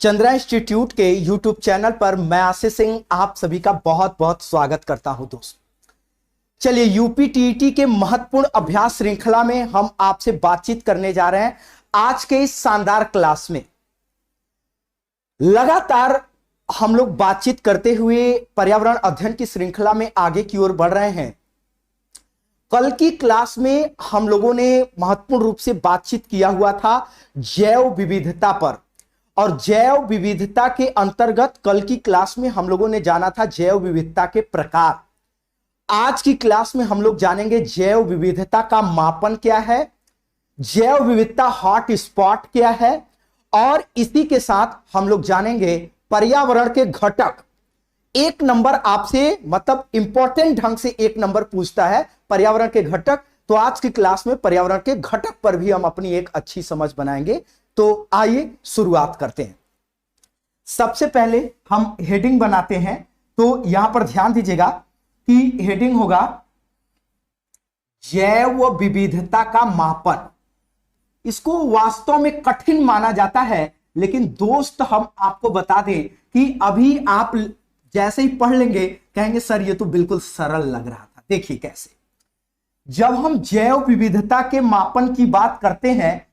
Chandra institute के YouTube channel पर मैं आशीष सिंह आप सभी का बहुत बहुत स्वागत करता हूं दोस्त। चलिए यूपी टीईटी के महत्वपूर्ण अभ्यास श्रृंखला में हम आपसे बातचीत करने जा रहे हैं। आज के इस शानदार क्लास में लगातार हम लोग बातचीत करते हुए पर्यावरण अध्ययन की श्रृंखला में आगे की ओर बढ़ रहे हैं। कल की क्लास में हम लोगों ने महत्वपूर्ण रूप से बातचीत किया हुआ था जैव विविधता पर, और जैव विविधता के अंतर्गत कल की क्लास में हम लोगों ने जाना था जैव विविधता के प्रकार। आज की क्लास में हम लोग जानेंगे जैव विविधता का मापन क्या है, जैव विविधता हॉट स्पॉट क्या है, और इसी के साथ हम लोग जानेंगे पर्यावरण के घटक। एक नंबर आपसे मतलब इंपॉर्टेंट ढंग से एक नंबर पूछता है पर्यावरण के घटक, तो आज की क्लास में पर्यावरण के घटक पर भी हम अपनी एक अच्छी समझ बनाएंगे। तो आइए शुरुआत करते हैं। सबसे पहले हम हेडिंग बनाते हैं, तो यहां पर ध्यान दीजिएगा कि हेडिंग होगा जैव विविधता का मापन। इसको वास्तव में कठिन माना जाता है, लेकिन दोस्त हम आपको बता दें कि अभी आप जैसे ही पढ़ लेंगे कहेंगे सर ये तो बिल्कुल सरल लग रहा था। देखिए कैसे, जब हम जैव विविधता के मापन की बात करते हैं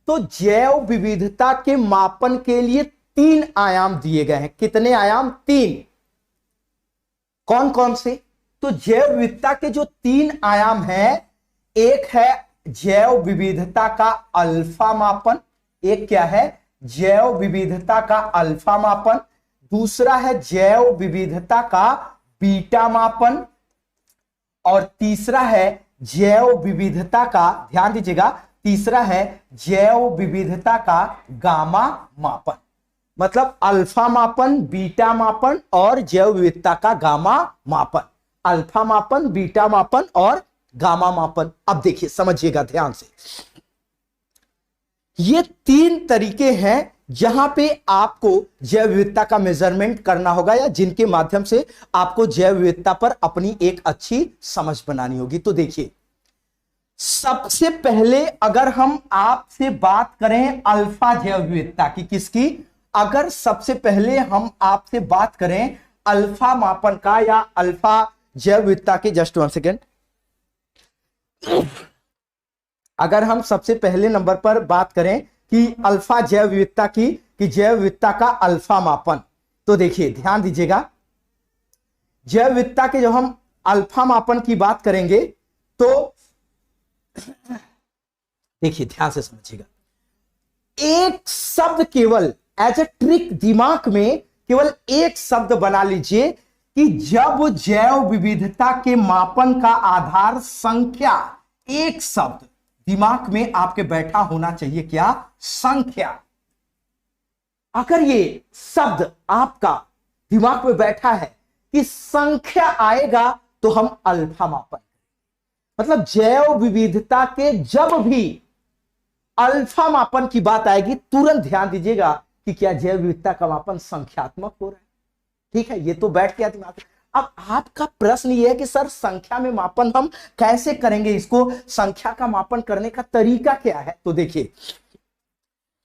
तो जैव विविधता के मापन के लिए 3 आयाम दिए गए हैं। कितने आयाम? 3। कौन कौन से? तो जैव विविधता के जो 3 आयाम हैं, एक है जैव विविधता का अल्फा मापन। एक क्या है? जैव विविधता का अल्फा मापन। दूसरा है जैव विविधता का बीटा मापन, और तीसरा है जैव विविधता का, ध्यान दीजिएगा, तीसरा है जैव विविधता का गामा मापन। मतलब अल्फा मापन, बीटा मापन और जैव विविधता का गामा मापन। अल्फा मापन, बीटा मापन और गामा मापन। अब देखिए समझिएगा ध्यान से, ये 3 तरीके हैं जहां पे आपको जैव विविधता का मेजरमेंट करना होगा, या जिनके माध्यम से आपको जैव विविधता पर अपनी एक अच्छी समझ बनानी होगी। तो देखिए, सबसे पहले अगर हम आपसे बात करें अल्फा जैव विविधता की, किसकी? अगर सबसे पहले हम आपसे बात करें अल्फा मापन का या अल्फा जैव विविधता के, जस्ट 1 सेकेंड, अगर हम सबसे पहले नंबर पर बात करें कि अल्फा जैव विविधता की, कि जैव विविधता का अल्फा मापन, तो देखिए ध्यान दीजिएगा, जैव विविधता के जब हम अल्फा मापन की बात करेंगे तो देखिए ध्यान से समझिएगा, एक शब्द केवल एज ए ट्रिक दिमाग में केवल एक शब्द बना लीजिए कि जब जैव विविधता के मापन का आधार संख्या, एक शब्द दिमाग में आपके बैठा होना चाहिए, क्या? संख्या। अगर ये शब्द आपका दिमाग में बैठा है कि संख्या आएगा तो हम अल्फा मापन, मतलब जैव विविधता के जब भी अल्फा मापन की बात आएगी तुरंत ध्यान दीजिएगा कि क्या जैव विविधता का मापन संख्यात्मक हो रहा है। ठीक है, ये तो बैठ गया दिमाग में। अब आपका प्रश्न ये है कि सर संख्या में मापन हम कैसे करेंगे, इसको संख्या का मापन करने का तरीका क्या है? तो देखिए,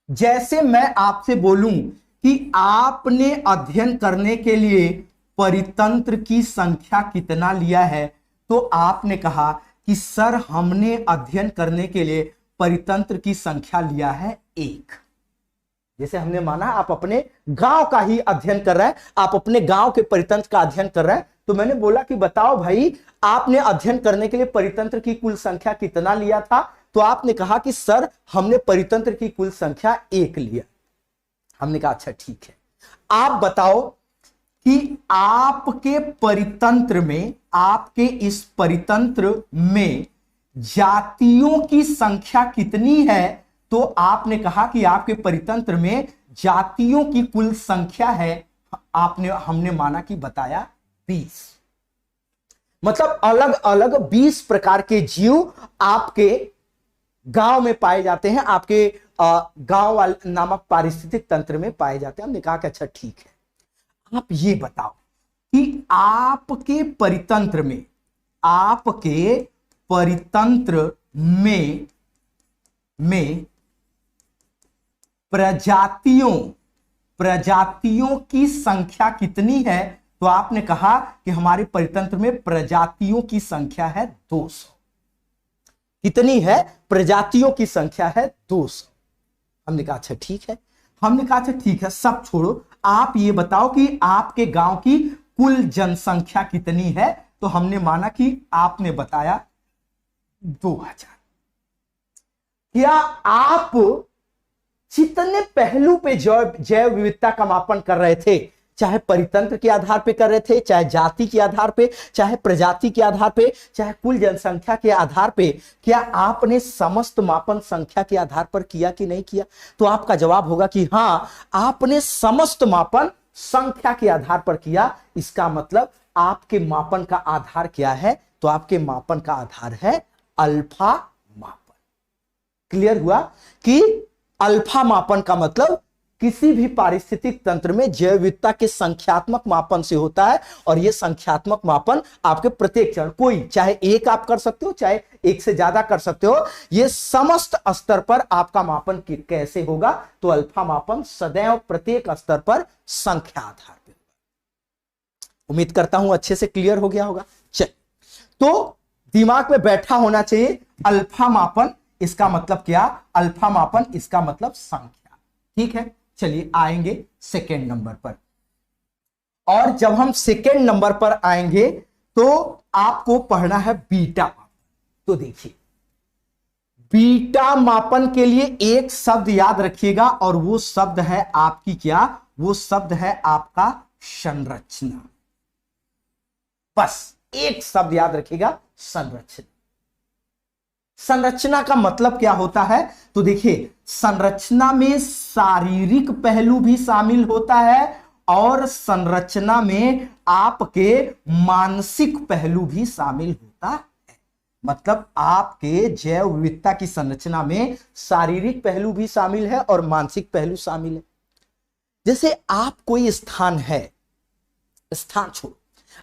जैसे मैं आपसे बोलूं कि आपने अध्ययन करने के लिए परितंत्र की संख्या कितना लिया है, तो आपने कहा कि सर हमने अध्ययन करने के लिए परितंत्र की संख्या लिया है 1। जैसे हमने माना आप अपने गांव का ही अध्ययन कर रहे हैं, आप अपने गांव के परितंत्र का अध्ययन कर रहे हैं, तो मैंने बोला कि बताओ भाई आपने अध्ययन करने के लिए परितंत्र की कुल संख्या कितना लिया था? तो आपने कहा कि सर हमने परितंत्र की कुल संख्या 1 लिया। हमने कहा अच्छा ठीक है, आप बताओ कि आपके परितंत्र में, आपके इस परितंत्र में जातियों की संख्या कितनी है? तो आपने कहा कि आपके परितंत्र में जातियों की कुल संख्या है, हमने माना कि बताया 20। मतलब अलग अलग 20 प्रकार के जीव आपके गांव में पाए जाते हैं, आपके गांव वाले नामक पारिस्थितिक तंत्र में पाए जाते हैं। हमने कहा कि अच्छा ठीक है, आप ये बताओ कि आपके परितंत्र में, आपके परितंत्र में प्रजातियों प्रजातियों की संख्या कितनी है, तो आपने कहा कि हमारे परितंत्र में प्रजातियों की संख्या है 200। कितनी है? प्रजातियों की संख्या है 200। हमने कहा अच्छा ठीक है। हमने कहा अच्छा ठीक है, सब छोड़ो, आप ये बताओ कि आपके गांव की कुल जनसंख्या कितनी है। तो हमने माना कि आपने बताया 2000। क्या आप जितने पहलू पे जैव विविधता का मापन कर रहे थे, चाहे परितंत्र के आधार पे कर रहे थे, चाहे जाति के आधार पे, चाहे प्रजाति के आधार पे, चाहे कुल जनसंख्या के आधार पे, क्या आपने समस्त मापन संख्या के आधार पर किया कि नहीं किया? तो आपका जवाब होगा कि हां, आपने समस्त मापन संख्या के आधार पर किया। इसका मतलब आपके मापन का आधार क्या है? तो आपके मापन का आधार है अल्फा मापन। क्लियर हुआ कि अल्फा मापन का मतलब किसी भी पारिस्थितिक तंत्र में जैव विविधता के संख्यात्मक मापन से होता है। और यह संख्यात्मक मापन आपके प्रत्येक चरण, कोई चाहे एक आप कर सकते हो, चाहे एक से ज्यादा कर सकते हो, यह समस्त स्तर पर आपका मापन कैसे होगा? तो अल्फा मापन सदैव प्रत्येक स्तर पर संख्या आधार पर। उम्मीद करता हूं अच्छे से क्लियर हो गया होगा। चल, तो दिमाग में बैठा होना चाहिए अल्फा मापन इसका मतलब क्या? अल्फा मापन इसका मतलब संख्या। ठीक है, चलिए आएंगे सेकेंड नंबर पर। और जब हम सेकेंड नंबर पर आएंगे तो आपको पढ़ना है बीटा मापन। तो देखिए, बीटा मापन के लिए एक शब्द याद रखिएगा, और वो शब्द है आपकी क्या? वो शब्द है आपका संरचना। बस एक शब्द याद रखिएगा, संरचना। संरचना का मतलब क्या होता है? तो देखिए, संरचना में शारीरिक पहलू भी शामिल होता है और संरचना में आपके मानसिक पहलू भी शामिल होता है। मतलब आपके जैव विविधता की संरचना में शारीरिक पहलू भी शामिल है और मानसिक पहलू शामिल है। जैसे आप कोई स्थान है, स्थान छोड़ो,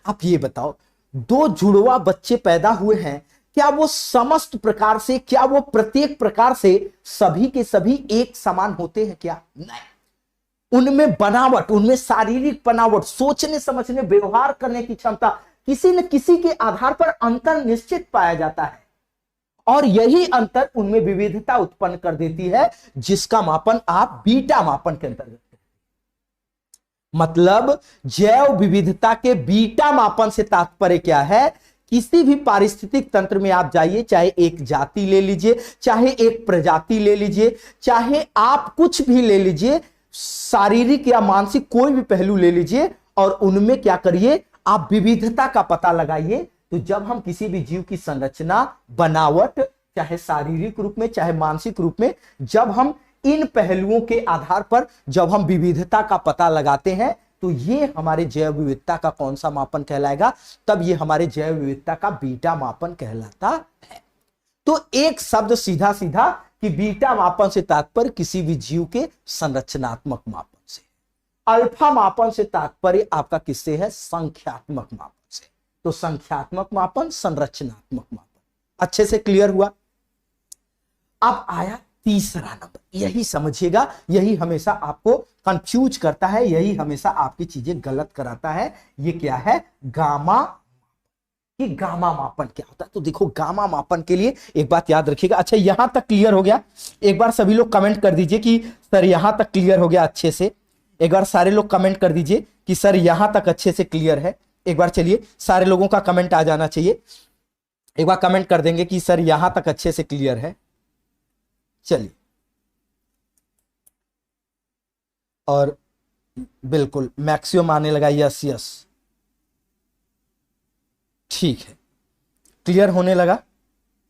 आप ये बताओ, दो जुड़वा बच्चे पैदा हुए हैं, क्या वो समस्त प्रकार से, क्या वो प्रत्येक प्रकार से सभी के सभी एक समान होते हैं क्या? नहीं। उनमें बनावट, उनमें शारीरिक बनावट, सोचने समझने व्यवहार करने की क्षमता, किसी न किसी के आधार पर अंतर निश्चित पाया जाता है। और यही अंतर उनमें विविधता उत्पन्न कर देती है, जिसका मापन आप बीटा मापन के अंतर्गत। मतलब जैव विविधता के बीटा मापन से तात्पर्य क्या है? किसी भी पारिस्थितिक तंत्र में आप जाइए, चाहे एक जाति ले लीजिए, चाहे एक प्रजाति ले लीजिए, चाहे आप कुछ भी ले लीजिए, शारीरिक या मानसिक कोई भी पहलू ले लीजिए, और उनमें क्या करिए? आप विविधता का पता लगाइए। तो जब हम किसी भी जीव की संरचना, बनावट, चाहे शारीरिक रूप में चाहे मानसिक रूप में, जब हम इन पहलुओं के आधार पर जब हम विविधता का पता लगाते हैं, तो ये हमारे जैव विविधता का कौन सा मापन कहलाएगा? तब ये हमारे जैव विविधता का बीटा मापन कहलाता है। तो एक शब्द सीधा सीधा कि बीटा मापन से तात्पर्य किसी भी जीव के संरचनात्मक मापन से। अल्फा मापन से तात्पर्य आपका किससे है? संख्यात्मक मापन से। तो संख्यात्मक मापन, संरचनात्मक मापन। अच्छे से क्लियर हुआ? अब आया तीसरा नंबर। यही समझिएगा, यही हमेशा आपको कंफ्यूज करता है, यही हमेशा आपकी चीजें गलत कराता है। ये क्या है? गामा। कि गामा मापन क्या होता है? तो देखो, गामा मापन के लिए एक बात याद रखिएगा। अच्छा, यहां तक क्लियर हो गया? एक बार सभी लोग कमेंट कर दीजिए कि सर यहां तक क्लियर हो गया अच्छे से। एक बार सारे लोग कमेंट कर दीजिए कि सर यहां तक अच्छे से क्लियर है। एक बार चलिए, सारे लोगों का कमेंट आ जाना चाहिए। एक बार कमेंट कर देंगे कि सर यहां तक अच्छे से क्लियर है। चलिए, और बिल्कुल मैक्सिमम आने लगा। यस यस, ठीक है, क्लियर होने लगा।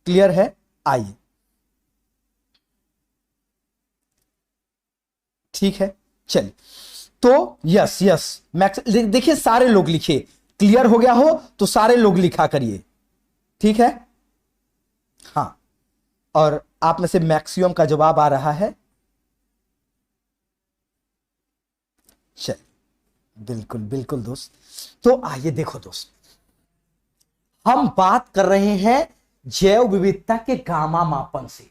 क्लियर है? आइए, ठीक है, चलिए। तो यस यस मैक्स, देखिए सारे लोग लिखिए। क्लियर हो गया हो तो सारे लोग लिखा करिए, ठीक है? हाँ, और आप में से मैक्सिमम का जवाब आ रहा है। चल, बिल्कुल बिल्कुल दोस्त। तो आइए देखो दोस्त, हम बात कर रहे हैं जैव विविधता के गामा मापन से।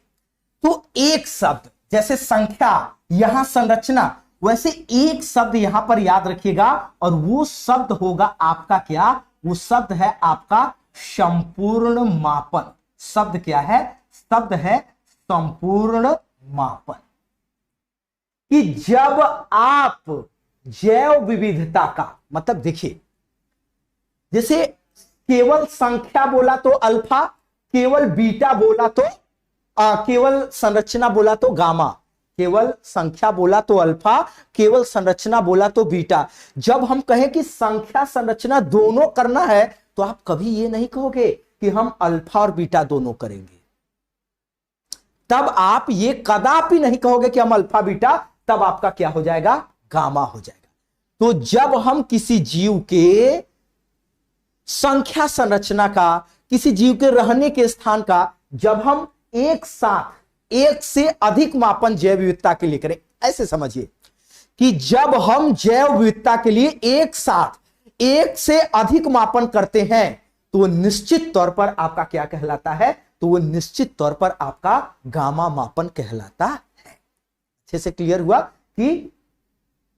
तो एक शब्द जैसे संख्या, यहां संरचना, वैसे एक शब्द यहां पर याद रखिएगा, और वो शब्द होगा आपका क्या, वो शब्द है आपका संपूर्ण मापन। शब्द क्या है, शब्द है संपूर्ण मापन। कि जब आप जैव विविधता का मतलब देखिए, जैसे केवल संख्या बोला तो अल्फा, केवल बीटा बोला तो केवल संरचना बोला तो गामा, केवल संख्या बोला तो अल्फा, केवल संरचना बोला तो बीटा। जब हम कहें कि संख्या संरचना दोनों करना है, तो आप कभी ये नहीं कहोगे कि हम अल्फा और बीटा दोनों करेंगे। तब आप ये कदापि नहीं कहोगे कि हम अल्फा बीटा, तब आपका क्या हो जाएगा, गामा हो जाएगा। तो जब हम किसी जीव के संख्या संरचना का, किसी जीव के रहने के स्थान का, जब हम एक साथ एक से अधिक मापन जैव विविधता के लिए करें, ऐसे समझिए कि जब हम जैव विविधता के लिए एक साथ एक से अधिक मापन करते हैं, तो वो निश्चित तौर पर आपका क्या कहलाता है, तो वो निश्चित तौर पर आपका गामा मापन कहलाता है। अच्छे से क्लियर हुआ कि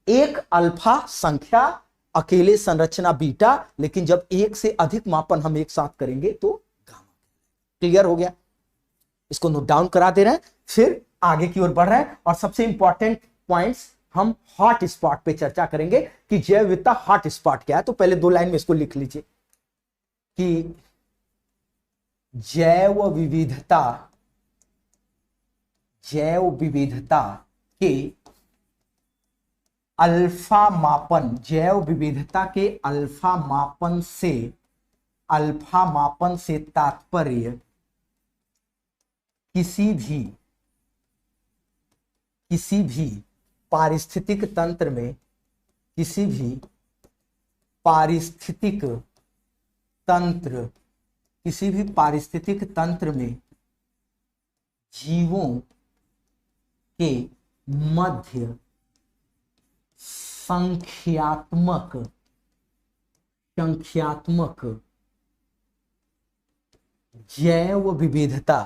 एक अल्फा संख्या, अकेले संरचना बीटा, लेकिन जब एक से अधिक मापन हम एक साथ करेंगे तो गामा। क्लियर हो गया? इसको नोट डाउन करा दे रहे हैं, फिर आगे की ओर बढ़ रहे हैं, और सबसे इंपॉर्टेंट पॉइंट्स हम हॉट स्पॉट पे चर्चा करेंगे कि जैव विविधता हॉट स्पॉट क्या है। तो पहले 2 लाइन में इसको लिख लीजिए कि जैव विविधता के अल्फा मापन, जैव विविधता के अल्फा मापन से तात्पर्य किसी भी पारिस्थितिक तंत्र में, किसी भी पारिस्थितिक तंत्र में जीवों के मध्य संख्यात्मक जैव विविधता,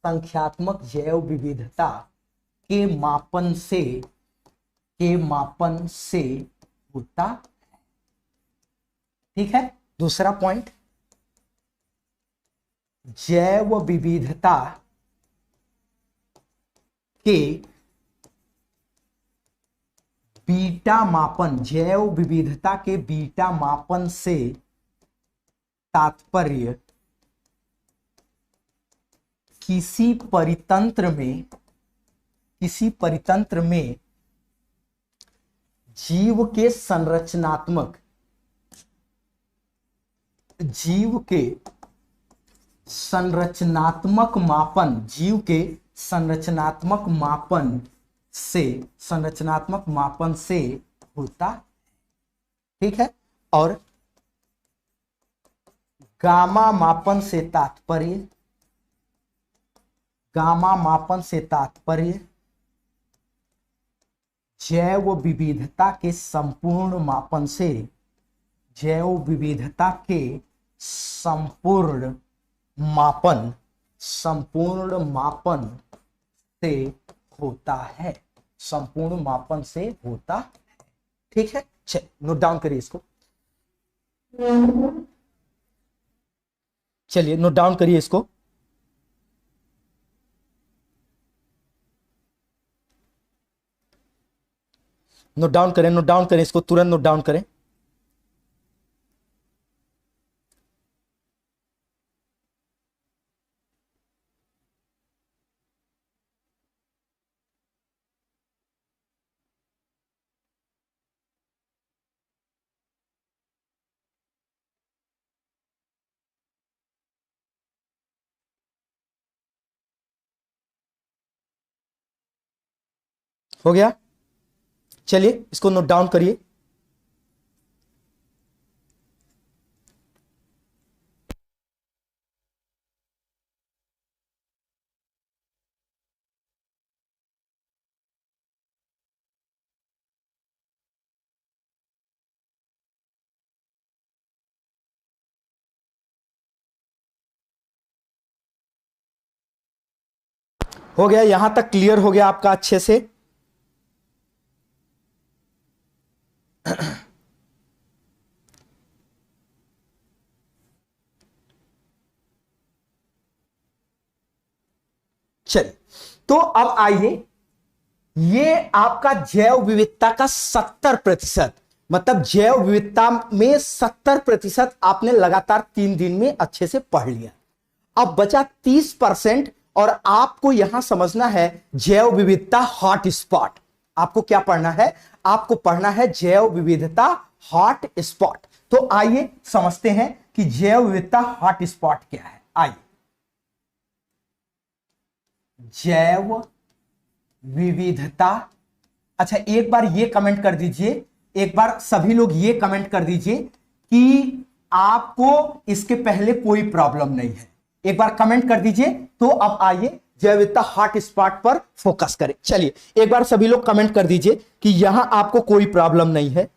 संख्यात्मक जैव विविधता के मापन से होता है। ठीक है। दूसरा पॉइंट, जैव विविधता के बीटा मापन, जैव विविधता के बीटा मापन से तात्पर्य किसी परितंत्र में जीव के संरचनात्मक मापन से होता। ठीक है। और गामा मापन से तात्पर्य जैव विविधता के संपूर्ण मापन से, जैव विविधता के संपूर्ण मापन से होता है, संपूर्ण मापन से होता है। ठीक है। नोट डाउन करिए इसको, चलिए नोट डाउन करिए इसको। नोट डाउन करें इसको, तुरंत नोट डाउन करें। हो गया? चलिए इसको नोट डाउन करिए। हो गया, यहां तक क्लियर हो गया आपका अच्छे से? चलिए, तो अब आइए, ये आपका जैव विविधता का 70%, मतलब जैव विविधता में 70% आपने लगातार 3 दिन में अच्छे से पढ़ लिया। अब बचा 30%, और आपको यहां समझना है जैव विविधता हॉट स्पॉट। आपको क्या पढ़ना है? आपको पढ़ना है जैव विविधता हॉट स्पॉट। तो आइए समझते हैं कि जैव विविधता हॉट स्पॉट क्या है। आइए, जैव विविधता, अच्छा एक बार ये कमेंट कर दीजिए, एक बार सभी लोग ये कमेंट कर दीजिए कि आपको इसके पहले कोई प्रॉब्लम नहीं है। एक बार कमेंट कर दीजिए। तो अब आइए जैव विविधता हॉट स्पॉट पर फोकस करें। चलिए, एक बार सभी लोग कमेंट कर दीजिए कि यहां आपको कोई प्रॉब्लम नहीं है।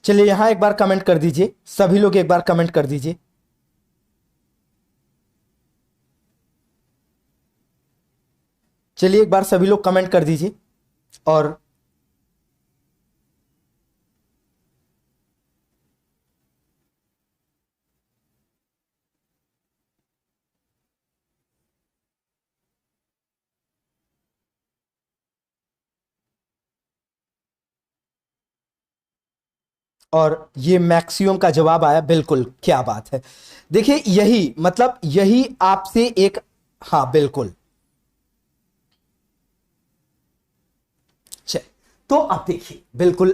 चलिए, यहां एक बार कमेंट कर दीजिए, सभी लोग एक बार कमेंट कर दीजिए। चलिए, एक बार सभी लोग कमेंट कर दीजिए। और और ये मैक्सिमम का जवाब आया, बिल्कुल, क्या बात है। देखिए, यही मतलब यही आपसे एक, हाँ बिल्कुल। चल, तो अब देखिए बिल्कुल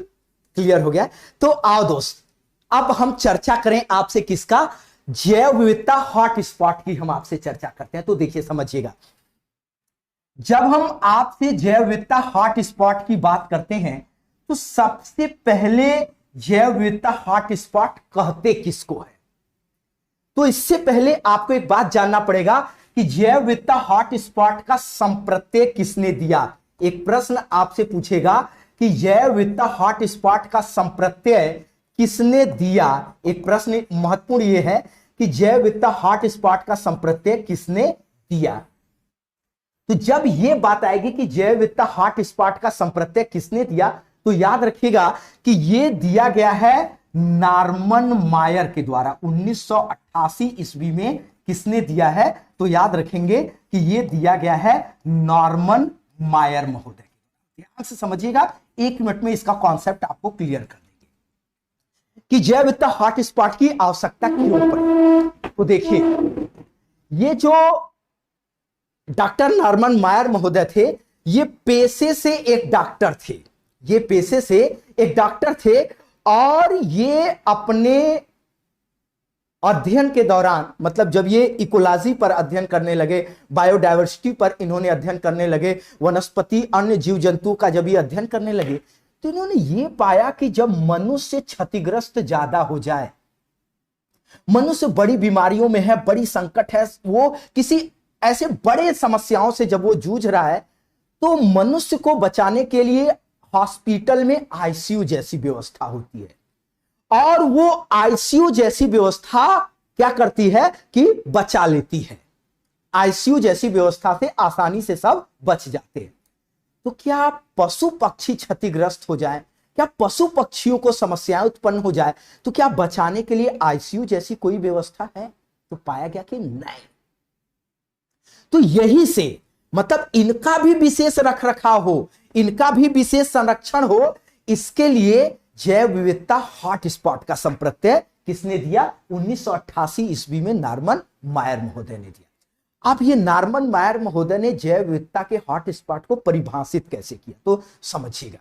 क्लियर हो गया। तो आओ दोस्त, अब हम चर्चा करें आपसे किसका? जैव विविधता हॉट स्पॉट की हम आपसे चर्चा करते हैं। तो देखिए, समझिएगा, जब हम आपसे जैव विविधता हॉट स्पॉट की बात करते हैं तो सबसे पहले जैव विविधता हॉट स्पॉट कहते किसको है? तो इससे पहले आपको एक बात जानना पड़ेगा कि जैव विविधता हॉट स्पॉट का संप्रत्यय किसने दिया। एक प्रश्न आपसे पूछेगा कि जैव विविधता हॉट स्पॉट का संप्रत्यय किसने दिया। एक प्रश्न महत्वपूर्ण यह है कि जैव विविधता हॉट स्पॉट का संप्रत्यय किसने दिया। तो जब यह बात आएगी कि जैव विविधता हॉट स्पॉट का संप्रत्यय किसने दिया, तो याद रखिएगा कि यह दिया गया है नॉर्मन मायर के द्वारा। 1988 ईस्वी में किसने दिया है? तो याद रखेंगे कि यह दिया गया है नॉर्मन मायर महोदय। ध्यान से समझिएगा, 1 मिनट में इसका कॉन्सेप्ट आपको क्लियर कर देंगे कि जैव विविधता हॉट स्पॉट की आवश्यकता क्यों पड़ी। तो देखिए, ये जो डॉक्टर नॉर्मन मायर महोदय थे, ये पेशे से एक डॉक्टर थे। ये पेशे से एक डॉक्टर थे, और ये अपने अध्ययन के दौरान, मतलब जब ये इकोलॉजी पर अध्ययन करने लगे, बायोडायवर्सिटी पर इन्होंने अध्ययन करने लगे, वनस्पति अन्य जीव जंतु का जब ये अध्ययन करने लगे, तो इन्होंने ये पाया कि जब मनुष्य क्षतिग्रस्त ज्यादा हो जाए, मनुष्य बड़ी बीमारियों में है, बड़ी संकट है, वो किसी ऐसे बड़े समस्याओं से जब वो जूझ रहा है, तो मनुष्य को बचाने के लिए हॉस्पिटल में आईसीयू जैसी व्यवस्था होती है, और वो आईसीयू जैसी व्यवस्था क्या करती है कि बचा लेती है। आईसीयू जैसी व्यवस्था से आसानी से सब बच जाते हैं। तो क्या पशु पक्षी क्षतिग्रस्त हो जाए, क्या पशु पक्षियों को समस्याएं उत्पन्न हो जाए, तो क्या बचाने के लिए आईसीयू जैसी कोई व्यवस्था है? तो पाया गया कि नहीं। तो यही से मतलब इनका भी विशेष रख रखाव हो, इनका भी विशेष संरक्षण हो, इसके लिए जैव विविधता हॉट स्पॉट का संप्रत्यय किसने दिया? 1988 ईस्वी में नॉर्मन मायर महोदय ने दिया। अब ये नॉर्मन मायर महोदय ने जैव विविधता के हॉट स्पॉट को परिभाषित कैसे किया, तो समझिएगा।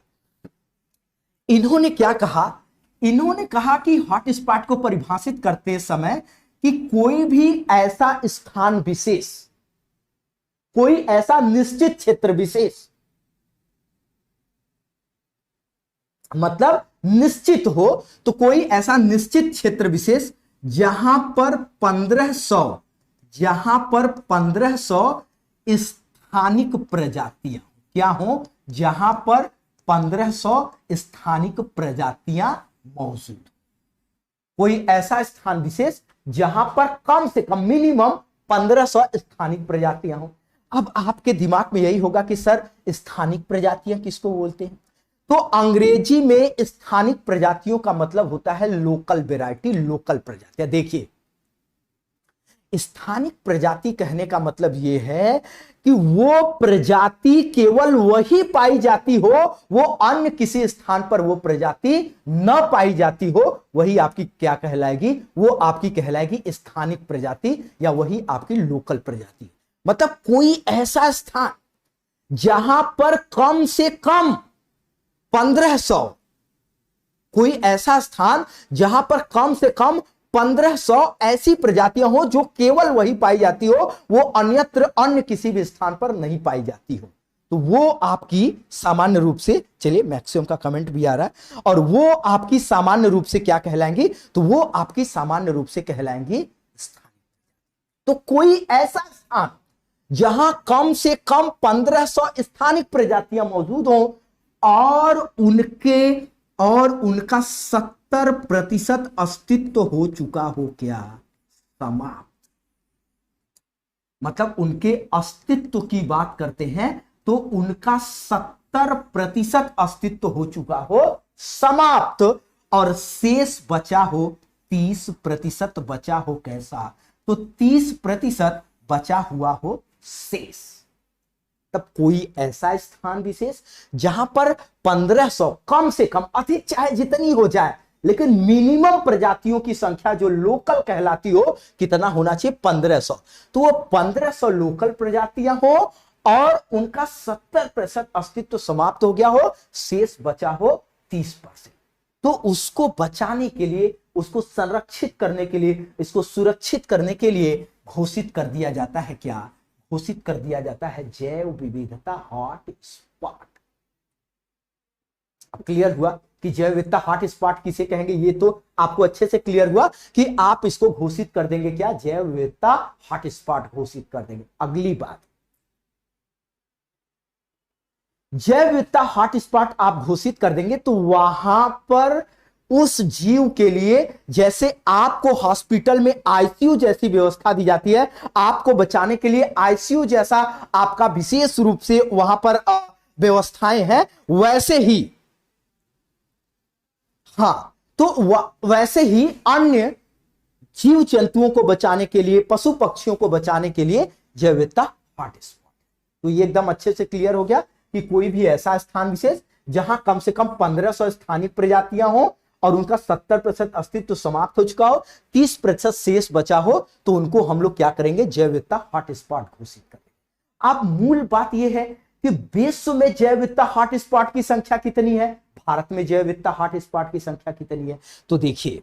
इन्होंने क्या कहा? इन्होंने कहा कि हॉट स्पॉट को परिभाषित करते समय कि कोई भी ऐसा स्थान विशेष, कोई ऐसा निश्चित क्षेत्र विशेष, मतलब निश्चित हो, तो कोई ऐसा निश्चित क्षेत्र विशेष जहां पर 1500 स्थानिक प्रजातियां क्या हो, जहां पर 1500 स्थानिक प्रजातियां मौजूद। कोई ऐसा स्थान विशेष जहां पर कम से कम मिनिमम 1500 स्थानिक प्रजातियां हो। अब आपके दिमाग में यही होगा कि सर स्थानिक प्रजातियां किसको बोलते हैं? तो अंग्रेजी में स्थानिक प्रजातियों का मतलब होता है लोकल वेराइटी, लोकल प्रजातियां। देखिए, स्थानिक प्रजाति कहने का मतलब यह है कि वो प्रजाति केवल वही पाई जाती हो, वो अन्य किसी स्थान पर वो प्रजाति न पाई जाती हो, वही आपकी क्या कहलाएगी? वो आपकी कहलाएगी स्थानिक प्रजाति, या वही आपकी लोकल प्रजाति। मतलब कोई ऐसा स्थान जहां पर कम से कम 1500, कोई ऐसा स्थान जहां पर कम से कम 1500 ऐसी प्रजातियां हो जो केवल वही पाई जाती हो, वो अन्यत्र अन्य किसी भी स्थान पर नहीं पाई जाती हो, तो वो आपकी सामान्य रूप से, चलिए मैक्सिमम का कमेंट भी आ रहा है, और वो आपकी सामान्य रूप से क्या कहलाएंगी? तो वो आपकी सामान्य रूप से कहलाएंगी स्थान। तो कोई ऐसा स्थान जहां कम से कम 1500 स्थानिक प्रजातियां मौजूद हो और उनका 70% अस्तित्व हो चुका हो, क्या? समाप्त। मतलब उनके अस्तित्व की बात करते हैं तो उनका 70% अस्तित्व हो चुका हो, समाप्त, और शेष बचा हो 30% बचा हो। कैसा? तो 30% बचा हुआ हो शेष। तब कोई ऐसा स्थान विशेष जहां पर 1500, कम से कम, अधिक चाहे जितनी हो जाए, लेकिन मिनिमम प्रजातियों की संख्या जो लोकल कहलाती हो, कितना होना चाहिए? 1500। तो वो 1500 लोकल प्रजातियां हो और उनका 70% अस्तित्व समाप्त हो गया हो, शेष बचा हो 30%। तो उसको बचाने के लिए, उसको संरक्षित करने के लिए, इसको सुरक्षित करने के लिए घोषित कर दिया जाता है क्या? घोषित कर दिया जाता है जैव विविधता हॉटस्पॉट। अब क्लियर हुआ कि जैव विविधता हॉटस्पॉट किसे कहेंगे? ये तो आपको अच्छे से क्लियर हुआ कि आप इसको घोषित कर देंगे क्या? जैव विविधता हॉटस्पॉट घोषित कर देंगे। अगली बात, जैव विविधता हॉटस्पॉट आप घोषित कर देंगे तो वहां पर उस जीव के लिए, जैसे आपको हॉस्पिटल में आईसीयू जैसी व्यवस्था दी जाती है, आपको बचाने के लिए आईसीयू जैसा आपका विशेष रूप से वहां पर व्यवस्थाएं हैं, वैसे ही, हां, तो वैसे ही अन्य जीव जंतुओं को बचाने के लिए, पशु पक्षियों को बचाने के लिए जैव विविधता हॉटस्पॉट। तो ये एकदम अच्छे से क्लियर हो गया कि कोई भी ऐसा स्थान विशेष जहां कम से कम 1500 स्थानिक प्रजातियां हो और उनका 70% अस्तित्व समाप्त हो चुका हो, 30% शेष बचा हो, तो उनको हम लोग क्या करेंगे? जैव विविधता हॉटस्पॉट घोषित करेंगे। अब मूल बात यह है कि विश्व में जैव विविधता हॉटस्पॉट की संख्या कितनी है? भारत में जैव विविधता हॉटस्पॉट की संख्या कितनी है? तो देखिए,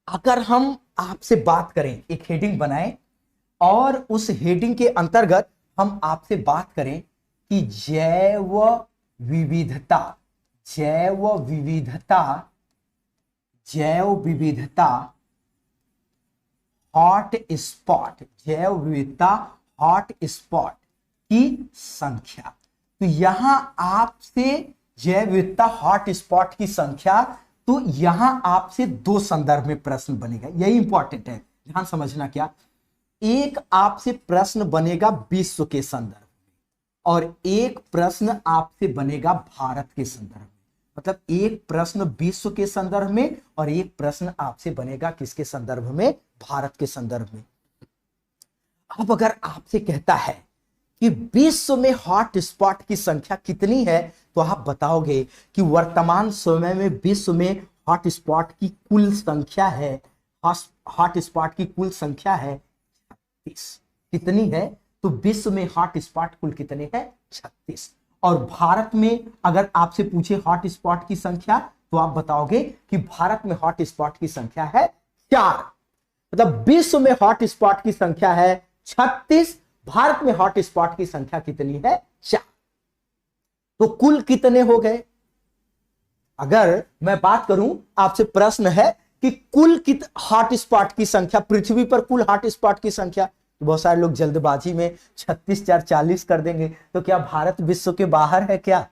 अगर हम आपसे बात करें, एक हेडिंग बनाएं और उस हेडिंग के अंतर्गत हम आपसे बात करें कि जैव विविधता हॉटस्पॉट, जैव विविधता हॉटस्पॉट की संख्या। तो यहां आपसे जैव विविधता हॉटस्पॉट की संख्या, तो यहां आपसे दो संदर्भ में प्रश्न बनेगा, यही इंपॉर्टेंट है, ध्यान समझना। क्या? एक आपसे प्रश्न बनेगा विश्व के संदर्भ में और एक प्रश्न आपसे बनेगा भारत के संदर्भ में। मतलब एक प्रश्न विश्व के संदर्भ में और एक प्रश्न आपसे बनेगा किसके संदर्भ में? भारत के संदर्भ में। अब अगर आपसे कहता है कि विश्व में हॉटस्पॉट की संख्या कितनी है, तो आप बताओगे कि वर्तमान समय में विश्व में हॉटस्पॉट की कुल संख्या है, हॉटस्पॉट की कुल संख्या है 36। कितनी है? तो विश्व में हॉटस्पॉट कुल कितने हैं? 36। और भारत में अगर आपसे पूछे हॉटस्पॉट की संख्या, तो आप बताओगे कि भारत में हॉटस्पॉट की संख्या है 4। मतलब विश्व में हॉटस्पॉट की संख्या है 36, भारत में हॉटस्पॉट की संख्या कितनी है? 4। तो कुल कितने हो गए? अगर मैं बात करूं, आपसे प्रश्न है कि कुल हॉटस्पॉट की संख्या, पृथ्वी पर कुल हॉटस्पॉट की संख्या, तो बहुत सारे लोग जल्दबाजी में 36 4 40 कर देंगे। तो क्या भारत विश्व के बाहर है क्या?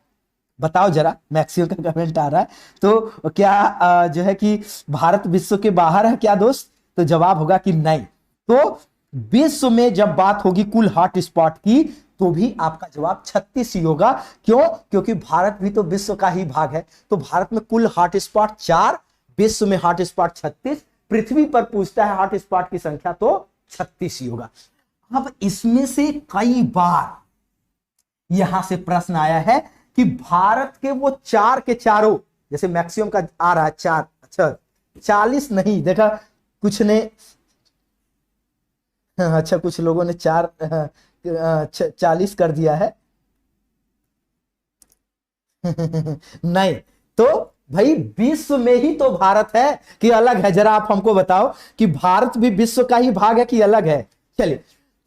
बताओ जरा, मैक्सिमम का कमेंट आ रहा है। तो क्या जो है कि भारत विश्व के बाहर है क्या दोस्त? तो जवाब होगा कि नहीं। तो विश्व में जब बात होगी कुल हॉट स्पॉट की तो भी आपका जवाब 36 ही होगा। क्यों? क्योंकि भारत भी तो विश्व का ही भाग है। तो भारत में कुल हॉट स्पॉट 4, विश्व में हॉट स्पॉट 36, पृथ्वी पर पूछता है हॉट स्पॉट की संख्या तो 36 ही होगा। अब इसमें से कई बार यहां से प्रश्न आया है कि भारत के वो 4 के चारों, जैसे मैक्सिमम का आ रहा है 4, अच्छा 40 नहीं, देखा कुछ ने, अच्छा कुछ लोगों ने 40 कर दिया है। नहीं, तो भाई विश्व में ही तो भारत है कि अलग है? जरा आप हमको बताओ कि भारत भी विश्व का ही भाग है कि अलग है? चलिए,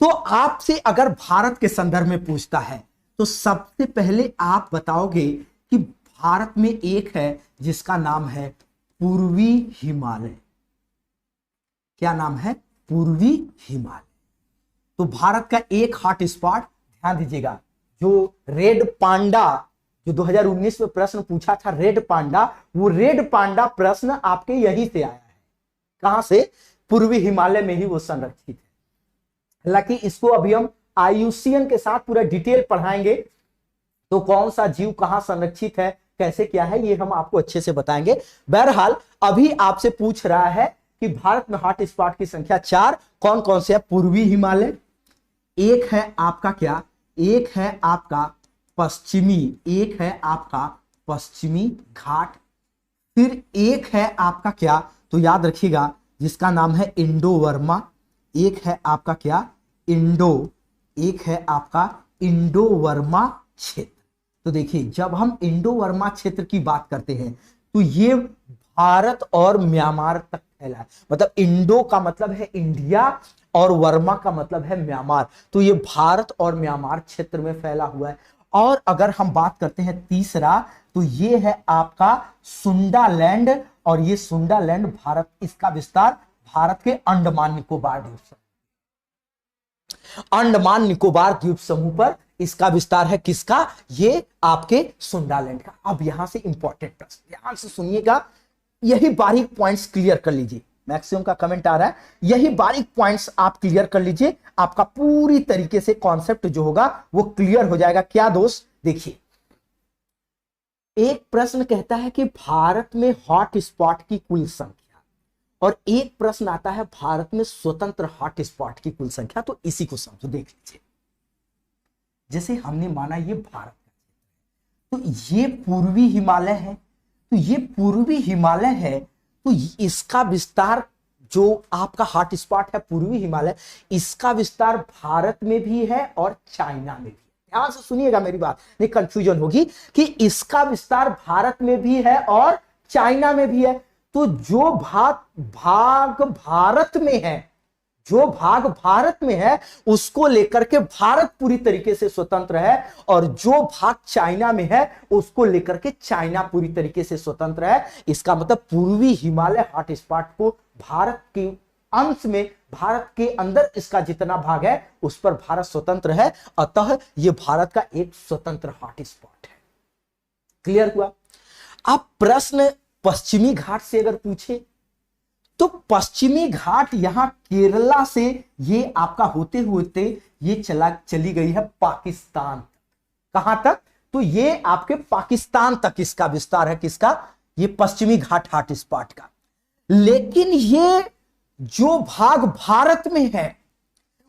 तो आपसे अगर भारत के संदर्भ में पूछता है तो सबसे पहले आप बताओगे कि भारत में एक है जिसका नाम है पूर्वी हिमालय। क्या नाम है? पूर्वी हिमालय। तो भारत का एक हॉट स्पॉट, ध्यान दीजिएगा, जो रेड पांडा, जो 2019 में प्रश्न पूछा था रेड पांडा, वो रेड पांडा प्रश्न आपके यहीं से आया है। कहां से? पूर्वी हिमालय में ही वो संरक्षित है। हालांकि इसको अभी हम IUCN के साथ पूरा डिटेल पढ़ाएंगे, तो कौन सा जीव कहां संरक्षित है, कैसे क्या है, ये हम आपको अच्छे से बताएंगे। बहरहाल अभी आपसे पूछ रहा है कि भारत में हॉट स्पॉट की संख्या 4 कौन कौन से है? पूर्वी हिमालय, एक है आपका क्या, एक है आपका पश्चिमी, एक है आपका पश्चिमी घाट, फिर एक है आपका क्या, तो याद रखिएगा जिसका नाम है इंडो वर्मा, एक है आपका क्या इंडो, एक है आपका इंडो वर्मा क्षेत्र। तो देखिए जब हम इंडो वर्मा क्षेत्र की बात करते हैं तो ये भारत और म्यांमार तक फैला है। मतलब इंडो का मतलब है इंडिया और वर्मा का मतलब है म्यांमार, तो ये भारत और म्यांमार क्षेत्र में फैला हुआ है। और अगर हम बात करते हैं तीसरा, तो ये है आपका सुंडालैंड, और ये सुंडालैंड भारत, इसका विस्तार भारत के अंडमान निकोबार द्वीप समूह, अंडमान निकोबार द्वीप समूह पर इसका विस्तार है। किसका? ये आपके सुंडालैंड का। अब यहां से इंपॉर्टेंट प्रश्न ध्यान से सुनिएगा, यही बारीक पॉइंट्स क्लियर कर लीजिए। मैक्सिमम का कमेंट आ रहा है, यही बारीक पॉइंट्स आप क्लियर कर लीजिए, आपका पूरी तरीके से कॉन्सेप्ट जो होगा वो क्लियर हो जाएगा। क्या दोस्त? देखिए, एक प्रश्न कहता है कि भारत में हॉट स्पॉट की कुल संख्या, और एक प्रश्न आता है भारत में स्वतंत्र हॉट स्पॉट की कुल संख्या। तो इसी को समझो, देख लीजिए। जैसे हमने माना ये भारत का, तो ये पूर्वी हिमालय है, तो ये पूर्वी हिमालय है, तो इसका विस्तार जो आपका हॉट स्पॉट है पूर्वी हिमालय, इसका विस्तार भारत में भी है और चाइना में भी है। ध्यान से सुनिएगा मेरी बात, नहीं कंफ्यूजन होगी कि इसका विस्तार भारत में भी है और चाइना में भी है। तो जो भाग भारत में है, जो भाग भारत में है उसको लेकर के भारत पूरी तरीके से स्वतंत्र है, और जो भाग चाइना में है उसको लेकर के चाइना पूरी तरीके से स्वतंत्र है। इसका मतलब पूर्वी हिमालय हॉट स्पॉट को भारत के अंश में, भारत के अंदर इसका जितना भाग है उस पर भारत स्वतंत्र है, अतः यह भारत का एक स्वतंत्र हॉट स्पॉट है। क्लियर हुआ? अब प्रश्न पश्चिमी घाट से अगर पूछे तो पश्चिमी घाट यहां केरला से ये आपका होते होते ये चली गई है पाकिस्तान। कहां तक? तो ये आपके पाकिस्तान तक इसका विस्तार है। किसका? ये पश्चिमी घाट हॉट स्पॉट का। लेकिन ये जो भाग भारत में है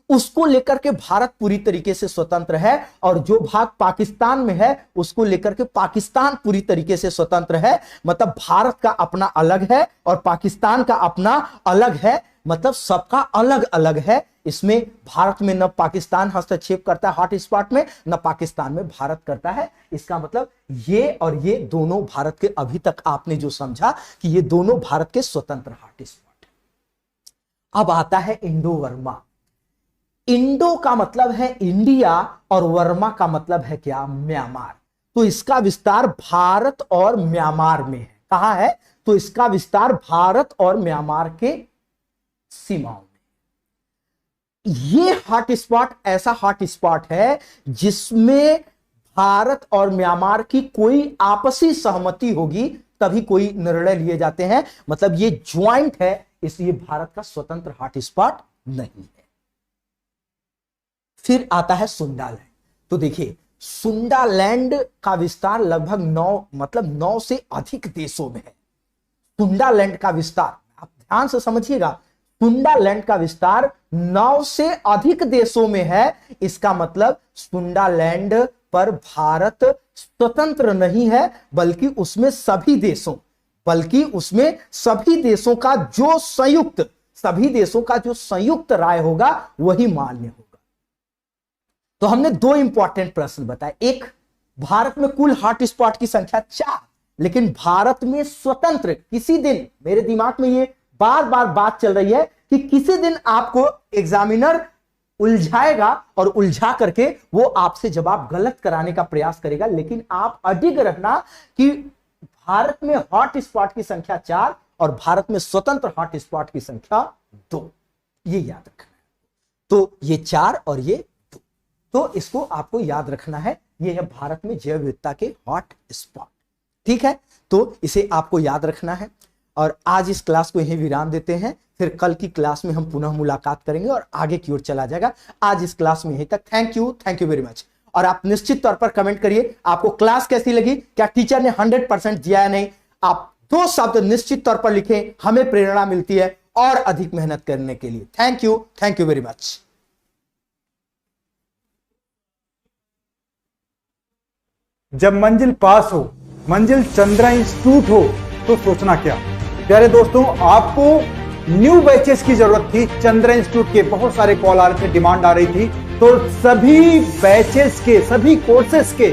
उसको लेकर के भारत पूरी तरीके से स्वतंत्र है, और जो भाग पाकिस्तान में है उसको लेकर के पाकिस्तान पूरी तरीके से स्वतंत्र है। मतलब भारत का अपना अलग है और पाकिस्तान का अपना अलग है, मतलब सबका अलग अलग है। इसमें भारत में न पाकिस्तान हस्तक्षेप करता है हॉट स्पॉट में, न पाकिस्तान में भारत करता है। इसका मतलब ये और ये दोनों भारत के, अभी तक आपने जो समझा कि ये दोनों भारत के स्वतंत्र हॉट स्पॉट है। अब आता है इंडो वर्मा। इंडो का मतलब है इंडिया और वर्मा का मतलब है क्या? म्यांमार। तो इसका विस्तार भारत और म्यांमार में है। कहां है? तो इसका विस्तार भारत और म्यांमार के सीमाओं में। ये हॉटस्पॉट ऐसा हॉटस्पॉट है जिसमें भारत और म्यांमार की कोई आपसी सहमति होगी तभी कोई निर्णय लिए जाते हैं, मतलब ये ज्वाइंट है, इसलिए भारत का स्वतंत्र हॉटस्पॉट नहीं है। फिर आता है सुंडालैंड। तो देखिए सुंडालैंड का विस्तार लगभग 9 से अधिक देशों में है। सुंडालैंड का विस्तार आप ध्यान से समझिएगा, सुंडालैंड का विस्तार 9 से अधिक देशों में है। इसका मतलब सुंडालैंड पर भारत स्वतंत्र नहीं है, बल्कि उसमें सभी देशों का जो संयुक्त राय होगा वही मान्य होगा। तो हमने 2 इंपॉर्टेंट प्रश्न बताए। एक, भारत में कुल हॉटस्पॉट की संख्या 4, लेकिन भारत में स्वतंत्र किसी दिन, मेरे दिमाग में ये बार बार बात चल रही है कि किसी दिन आपको एग्जामिनर उलझाएगा और उलझा करके वो आपसे जवाब गलत कराने का प्रयास करेगा, लेकिन आप अडिग रहना कि भारत में हॉटस्पॉट की संख्या 4 और भारत में स्वतंत्र हॉटस्पॉट की संख्या 2, ये याद रखना है। तो ये 4 और ये 2, तो इसको आपको याद रखना है। ये है भारत में जैव विविधता के हॉटस्पॉट, ठीक है। तो इसे आपको याद रखना है और आज इस क्लास को यहीं विराम देते हैं। फिर कल की क्लास में हम पुनः मुलाकात करेंगे और आगे की ओर चला जाएगा। आज इस क्लास में यहीं तक। Thank you very much. और आप निश्चित तौर पर कमेंट करिए आपको क्लास कैसी लगी, क्या टीचर ने 100% दिया है नहीं। आप 2 शब्द निश्चित तौर पर लिखें, हमें प्रेरणा मिलती है और अधिक मेहनत करने के लिए। Thank you very much. जब मंजिल पास हो, मंजिल चंद्रा इंस्टीट्यूट हो, तो सोचना क्या। प्यारे दोस्तों, आपको न्यू बैचेस की जरूरत थी। चंद्रा इंस्टीट्यूट के बहुत सारे कॉल आ रहे थे, डिमांड आ रही थी, तो सभी बैचेस के, सभी कोर्सेस के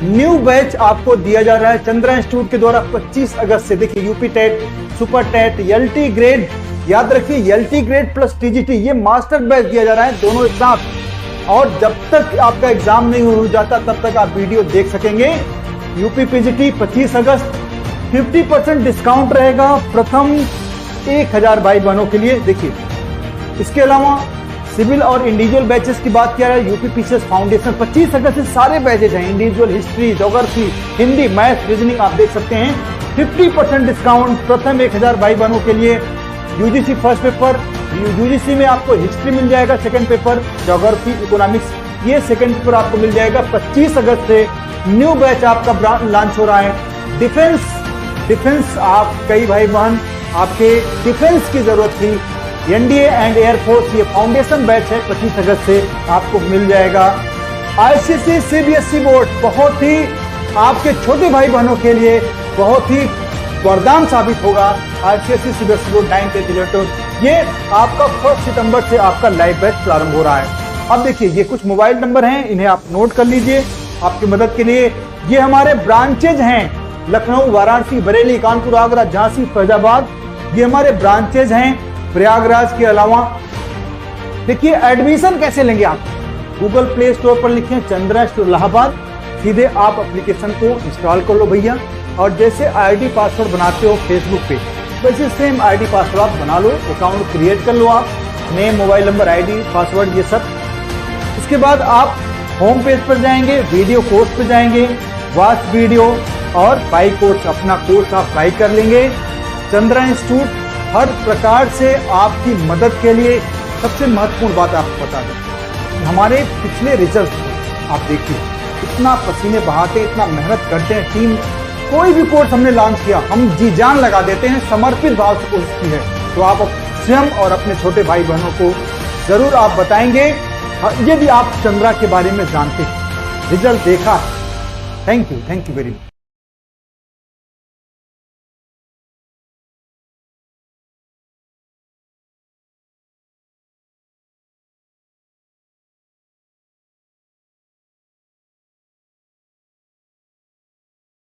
न्यू बैच आपको दिया जा रहा है चंद्रा इंस्टीट्यूट के द्वारा 25 अगस्त से। देखिए UP TET, super TET, LT grade, याद रखिए एलटी ग्रेड प्लस टीजीटी, ये मास्टर बैच दिया जा रहा है, दोनों एक साथ। और जब तक आपका एग्जाम नहीं हो जाता तब तक आप वीडियो देख सकेंगे। यूपी पीजीटी 25 अगस्त, 50% डिस्काउंट रहेगा प्रथम 1000 भाई बहनों के लिए। देखिए इसके अलावा सिविल और इंडिविजुअल बैचेस की बात किया है, यूपी पीसीएस फाउंडेशन 25 अगस्त से सारे बैचेस हैं, individual, history, geography, Hindi, math, reasoning, आप देख सकते हैं। 50% डिस्काउंट प्रथम 1000 भाई बहनों के लिए। यूजीसी फर्स्ट पेपर, यूजीसी में आपको हिस्ट्री मिल जाएगा, सेकंड पेपर ज्योग्राफी, इकोनॉमिक्स, ये सेकंड पेपर आपको मिल जाएगा। 25 अगस्त से न्यू बैच आपका लॉन्च हो रहा है। डिफेंस आप कई भाई बहन आपके डिफेंस की जरूरत थी, एनडीए एंड एयरफोर्स, ये फाउंडेशन बैच है, 25 अगस्त से आपको मिल जाएगा। आईसीएसई सीबीएसई बोर्ड बहुत ही आपके छोटे भाई बहनों के लिए बहुत ही वरदान साबित होगा। ICSE CBSE board 9th 10th 11th, ये आपका 1 सितंबर से आपका लाइव बैच प्रारंभ हो रहा है। अब देखिए ये कुछ मोबाइल नंबर हैं, इन्हें आप नोट कर लीजिए आपकी मदद के लिए। ये हमारे ब्रांचेज हैं, लखनऊ, वाराणसी, बरेली, कानपुर, आगरा, झांसी, फैजाबाद, ये हमारे ब्रांचेज हैं। प्रयागराज के अलावा देखिए एडमिशन कैसे लेंगे आप, गूगल प्ले स्टोर पर लिखें चंद्रा इंस्टीट्यूट इलाहाबाद, सीधे आप एप्लीकेशन को इंस्टॉल कर लो भैया। और जैसे आईडी पासवर्ड बनाते हो फेसबुक पे, वैसे सेम आईडी पासवर्ड आप बना लो, अकाउंट क्रिएट कर लो आप, name, mobile number, ID, password, ये सब। उसके बाद आप होम पेज पर जाएंगे, वीडियो कोर्स पर जाएंगे, वॉच वीडियो और बाई कोर्स, अपना कोर्स आप बाई कर लेंगे। चंद्रा इंस्टीट्यूट हर प्रकार से आपकी मदद के लिए। सबसे महत्वपूर्ण बात आपको बता दें, हमारे पिछले रिजल्ट आप देखिए, इतना पसीने बहाते, इतना मेहनत करते हैं टीम। कोई भी कोर्स हमने लॉन्च किया, हम जी जान लगा देते हैं, समर्पित भाव से कोशिश की है। तो आप स्वयं और अपने छोटे भाई बहनों को जरूर आप बताएंगे यदि आप चंद्रा के बारे में जानते हैं, रिजल्ट देखा। Thank you very much.